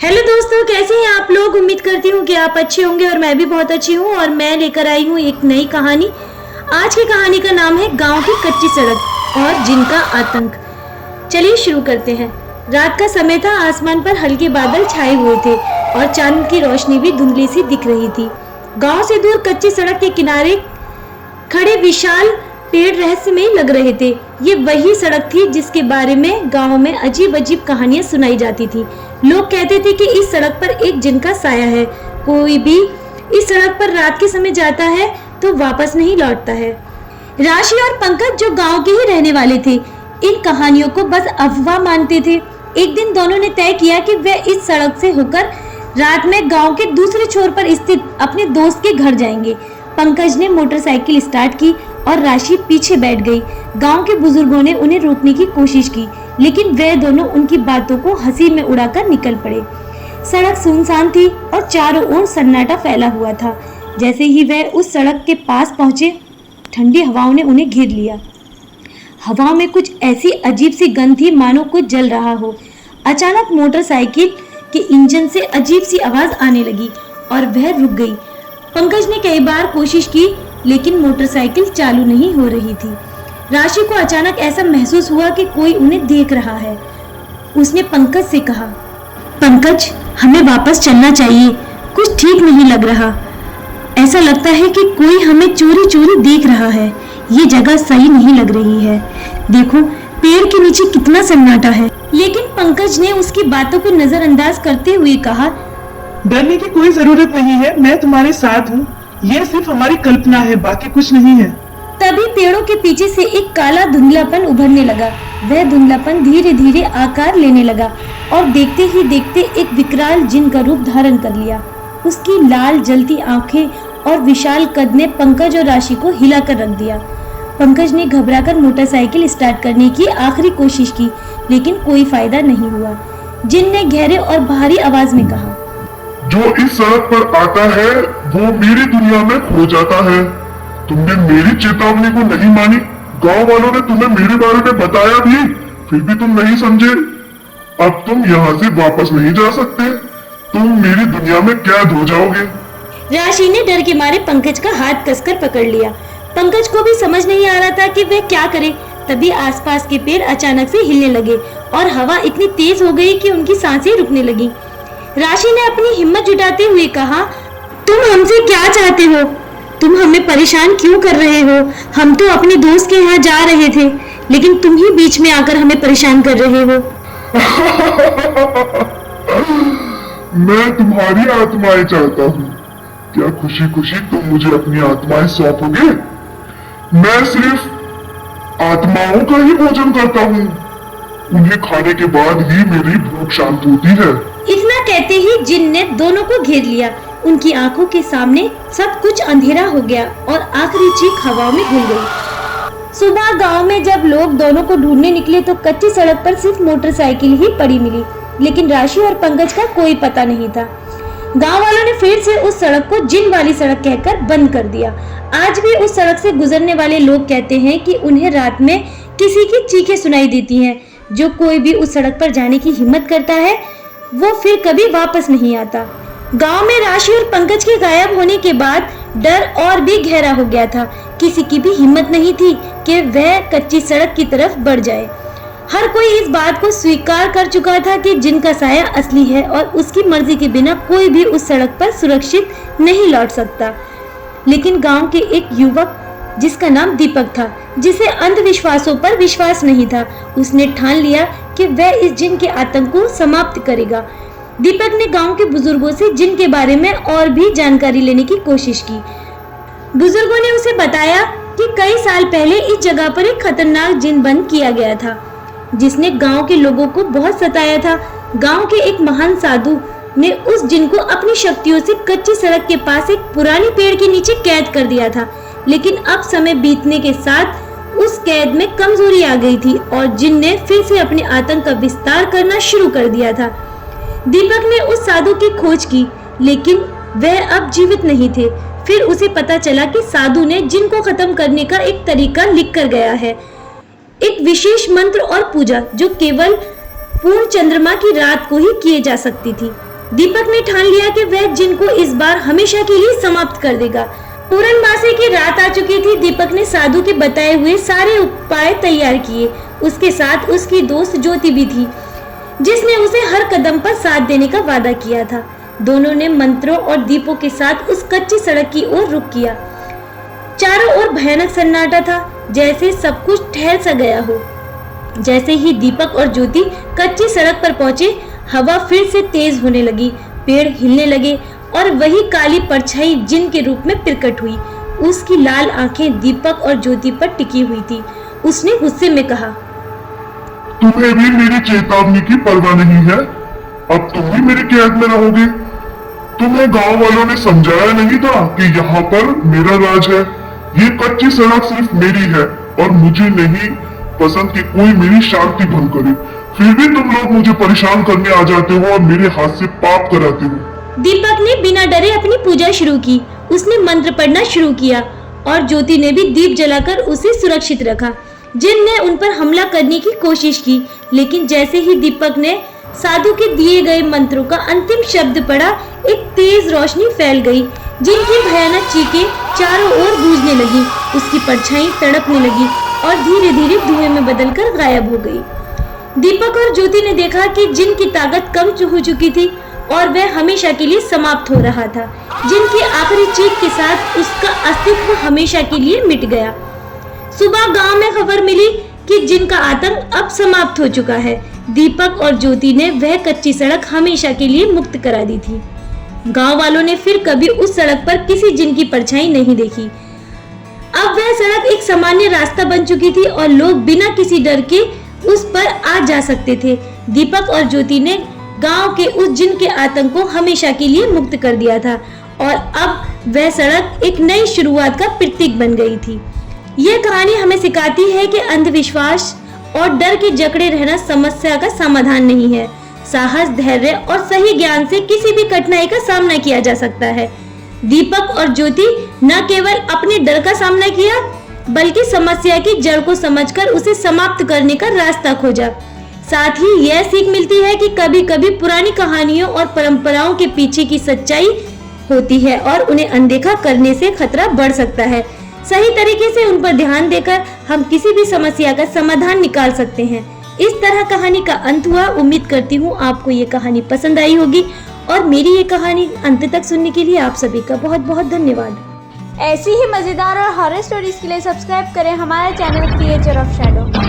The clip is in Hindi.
हेलो दोस्तों, कैसे हैं आप लोग। उम्मीद करती हूँ कि आप अच्छे होंगे और मैं भी बहुत अच्छी हूँ। और मैं लेकर आई हूँ एक नई कहानी। आज की कहानी का नाम है गांव की कच्ची सड़क और जिन का आतंक। चलिए शुरू करते हैं। रात का समय था। आसमान पर हल्के बादल छाए हुए थे और चांद की रोशनी भी धुंधली सी दिख रही थी। गांव से दूर कच्ची सड़क के किनारे खड़े विशाल पेड़ रहस्यमय लग रहे थे। ये वही सड़क थी जिसके बारे में गांव में अजीब अजीब कहानियां सुनाई जाती थी। लोग कहते थे कि इस सड़क पर एक जिन का साया है। कोई भी इस सड़क पर रात के समय जाता है तो वापस नहीं लौटता है। राशि और पंकज जो गांव के ही रहने वाले थे, इन कहानियों को बस अफवाह मानते थे। एक दिन दोनों ने तय किया कि वे इस सड़क से होकर रात में गांव के दूसरे छोर पर स्थित अपने दोस्त के घर जाएंगे। पंकज ने मोटरसाइकिल स्टार्ट की और राशि पीछे बैठ गई। गांव के बुजुर्गों ने उन्हें रोकने की कोशिश की, लेकिन वे दोनों उनकी बातों को हंसी में उड़ाकर निकल पड़े। सड़क सुनसान थी और चारों ओर सन्नाटा फैला हुआ था। जैसे ही वे उस सड़क के पास पहुंचे, ठंडी हवाओं ने उन्हें घेर लिया। हवा में कुछ ऐसी अजीब सी गंध थी मानो कुछ जल रहा हो। अचानक मोटरसाइकिल के इंजन से अजीब सी आवाज आने लगी और वह रुक गई। पंकज ने कई बार कोशिश की, लेकिन मोटरसाइकिल चालू नहीं हो रही थी। राशि को अचानक ऐसा महसूस हुआ कि कोई उन्हें देख रहा है। उसने पंकज से कहा, पंकज, हमें वापस चलना चाहिए। कुछ ठीक नहीं लग रहा। ऐसा लगता है कि कोई हमें चोरी चोरी देख रहा है। ये जगह सही नहीं लग रही है। देखो, पेड़ के नीचे कितना सन्नाटा है। लेकिन पंकज ने उसकी बातों को नजरअंदाज करते हुए कहा, डरने की कोई जरूरत नहीं है। मैं तुम्हारे साथ हूँ। ये सिर्फ हमारी कल्पना है, बाकी कुछ नहीं है। तभी पेड़ों के पीछे से एक काला धुंधलापन उभरने लगा। वह धुंधलापन धीरे धीरे आकार लेने लगा और देखते ही देखते एक विकराल जिन का रूप धारण कर लिया। उसकी लाल जलती आंखें और विशाल कद ने पंकज और राशि को हिलाकर रख दिया। पंकज ने घबराकर मोटरसाइकिल स्टार्ट करने की आखिरी कोशिश की, लेकिन कोई फायदा नहीं हुआ। जिन ने गहरे और भारी आवाज में कहा, जो इस सड़क पर आता है वो मेरी दुनिया में खो जाता है। तुमने मेरी चेतावनी को नहीं मानी। गांव वालों ने तुम्हें मेरे बारे में बताया भी, फिर भी तुम नहीं समझे। अब तुम यहाँ से वापस नहीं जा सकते। तुम मेरी दुनिया में कैद हो जाओगे। राशि ने डर के मारे पंकज का हाथ कसकर पकड़ लिया। पंकज को भी समझ नहीं आ रहा था कि वह क्या करे। तभी आसपास के पेड़ अचानक से हिलने लगे और हवा इतनी तेज हो गई कि उनकी सांसें रुकने लगी। राशि ने अपनी हिम्मत जुटाते हुए कहा, तुम हमसे क्या चाहते हो? तुम हमें परेशान क्यों कर रहे हो? हम तो अपने दोस्त के यहाँ जा रहे थे, लेकिन तुम ही बीच में आकर हमें परेशान कर रहे हो। मैं तुम्हारी आत्माएं चाहता हूँ। क्या खुशी खुशी तुम मुझे अपनी आत्माएं सौंपोगे? मैं सिर्फ आत्माओं का ही भोजन करता हूँ। उन्हें खाने के बाद ही मेरी भूख शांत होती है। इतना कहते ही जिन ने दोनों को घेर लिया। उनकी आंखों के सामने सब कुछ अंधेरा हो गया और आखिरी चीख हवाओं में घुल गई। सुबह गांव में जब लोग दोनों को ढूंढने निकले तो कच्ची सड़क पर सिर्फ मोटरसाइकिल ही पड़ी मिली, लेकिन राशि और पंकज का कोई पता नहीं था। गांव वालों ने फिर से उस सड़क को जिन वाली सड़क कहकर बंद कर दिया। आज भी उस सड़क से गुजरने वाले लोग कहते हैं कि उन्हें रात में किसी की चीखें सुनाई देती हैं। जो कोई भी उस सड़क पर जाने की हिम्मत करता है वो फिर कभी वापस नहीं आता। गांव में राशि और पंकज के गायब होने के बाद डर और भी गहरा हो गया था। किसी की भी हिम्मत नहीं थी कि वह कच्ची सड़क की तरफ बढ़ जाए। हर कोई इस बात को स्वीकार कर चुका था कि जिन का साया असली है और उसकी मर्जी के बिना कोई भी उस सड़क पर सुरक्षित नहीं लौट सकता। लेकिन गांव के एक युवक जिसका नाम दीपक था, जिसे अंधविश्वासों पर विश्वास नहीं था, उसने ठान लिया कि वह इस जिन के आतंक को समाप्त करेगा। दीपक ने गांव के बुजुर्गों से जिन के बारे में और भी जानकारी लेने की कोशिश की। बुजुर्गों ने उसे बताया कि कई साल पहले इस जगह पर एक खतरनाक जिन बंद किया गया था, जिसने गांव के लोगों को बहुत सताया था। गांव के एक महान साधु ने उस जिन को अपनी शक्तियों से कच्ची सड़क के पास एक पुरानी पेड़ के नीचे कैद कर दिया था। लेकिन अब समय बीतने के साथ उस कैद में कमजोरी आ गई थी और जिन ने फिर से अपने आतंक का विस्तार करना शुरू कर दिया था। दीपक ने उस साधु की खोज की, लेकिन वह अब जीवित नहीं थे। फिर उसे पता चला कि साधु ने जिन को खत्म करने का एक तरीका लिख कर गया है, एक विशेष मंत्र और पूजा जो केवल पूर्ण चंद्रमा की रात को ही किए जा सकती थी। दीपक ने ठान लिया कि वह जिन को इस बार हमेशा के लिए समाप्त कर देगा। पूर्णमासी की रात आ चुकी थी। दीपक ने साधु के बताए हुए सारे उपाय तैयार किए। उसके साथ उसकी दोस्त ज्योति भी थी, जिसने उसे हर कदम पर साथ देने का वादा किया था। दोनों ने मंत्रों और दीपों के साथ उस कच्ची सड़क की ओर रुख किया। चारों ओर भयानक सन्नाटा था, जैसे सब कुछ ठहर सा गया हो। जैसे ही दीपक और ज्योति कच्ची सड़क पर पहुंचे, हवा फिर से तेज होने लगी, पेड़ हिलने लगे और वही काली परछाई जिन के रूप में प्रकट हुई। उसकी लाल आंखें दीपक और ज्योति पर टिकी हुई थी। उसने गुस्से में कहा, तुम्हें भी मेरी चेतावनी की परवाह नहीं है? अब तुम भी मेरी कैद में रहोगे? तुम्हें गांव वालों ने समझाया नहीं था कि यहाँ पर मेरा राज है। ये कच्ची सड़क सिर्फ मेरी है और मुझे नहीं पसंद कि कोई मेरी शांति भंग करे। फिर भी तुम लोग मुझे परेशान करने आ जाते हो और मेरे हाथ से पाप कराते हो। दीपक ने बिना डरे अपनी पूजा शुरू की। उसने मंत्र पढ़ना शुरू किया और ज्योति ने भी दीप जलाकर उसे सुरक्षित रखा। जिन ने उन पर हमला करने की कोशिश की, लेकिन जैसे ही दीपक ने साधु के दिए गए मंत्रों का अंतिम शब्द पढ़ा, एक तेज रोशनी फैल गई। जिनकी भयानक चीखें चारों ओर गूंजने लगी। उसकी परछाई तड़पने लगी और धीरे धीरे धुएं में बदलकर गायब हो गई। दीपक और ज्योति ने देखा कि जिन की ताकत कम हो चुकी थी और वह हमेशा के लिए समाप्त हो रहा था। जिन की आखिरी चीख के साथ उसका अस्तित्व हमेशा के लिए मिट गया। सुबह गांव में खबर मिली कि जिन का आतंक अब समाप्त हो चुका है। दीपक और ज्योति ने वह कच्ची सड़क हमेशा के लिए मुक्त करा दी थी। गांव वालों ने फिर कभी उस सड़क पर किसी जिन की परछाई नहीं देखी। अब वह सड़क एक सामान्य रास्ता बन चुकी थी और लोग बिना किसी डर के उस पर आ जा सकते थे। दीपक और ज्योति ने गांव के उस जिन के आतंक को हमेशा के लिए मुक्त कर दिया था और अब वह सड़क एक नई शुरुआत का प्रतीक बन गई थी। यह कहानी हमें सिखाती है कि अंधविश्वास और डर के जकड़े रहना समस्या का समाधान नहीं है। साहस, धैर्य और सही ज्ञान से किसी भी कठिनाई का सामना किया जा सकता है। दीपक और ज्योति न केवल अपने डर का सामना किया, बल्कि समस्या की जड़ को समझकर उसे समाप्त करने का रास्ता खोजा। साथ ही यह सीख मिलती है कि कभी कभी पुरानी कहानियों और परंपराओं के पीछे की सच्चाई होती है और उन्हें अनदेखा करने से खतरा बढ़ सकता है। सही तरीके से उन पर ध्यान देकर हम किसी भी समस्या का समाधान निकाल सकते हैं। इस तरह कहानी का अंत हुआ। उम्मीद करती हूँ आपको ये कहानी पसंद आई होगी और मेरी ये कहानी अंत तक सुनने के लिए आप सभी का बहुत बहुत धन्यवाद। ऐसी ही मजेदार और हॉरर स्टोरीज के लिए सब्सक्राइब करें हमारा चैनल क्रिएचर ऑफ शैडो।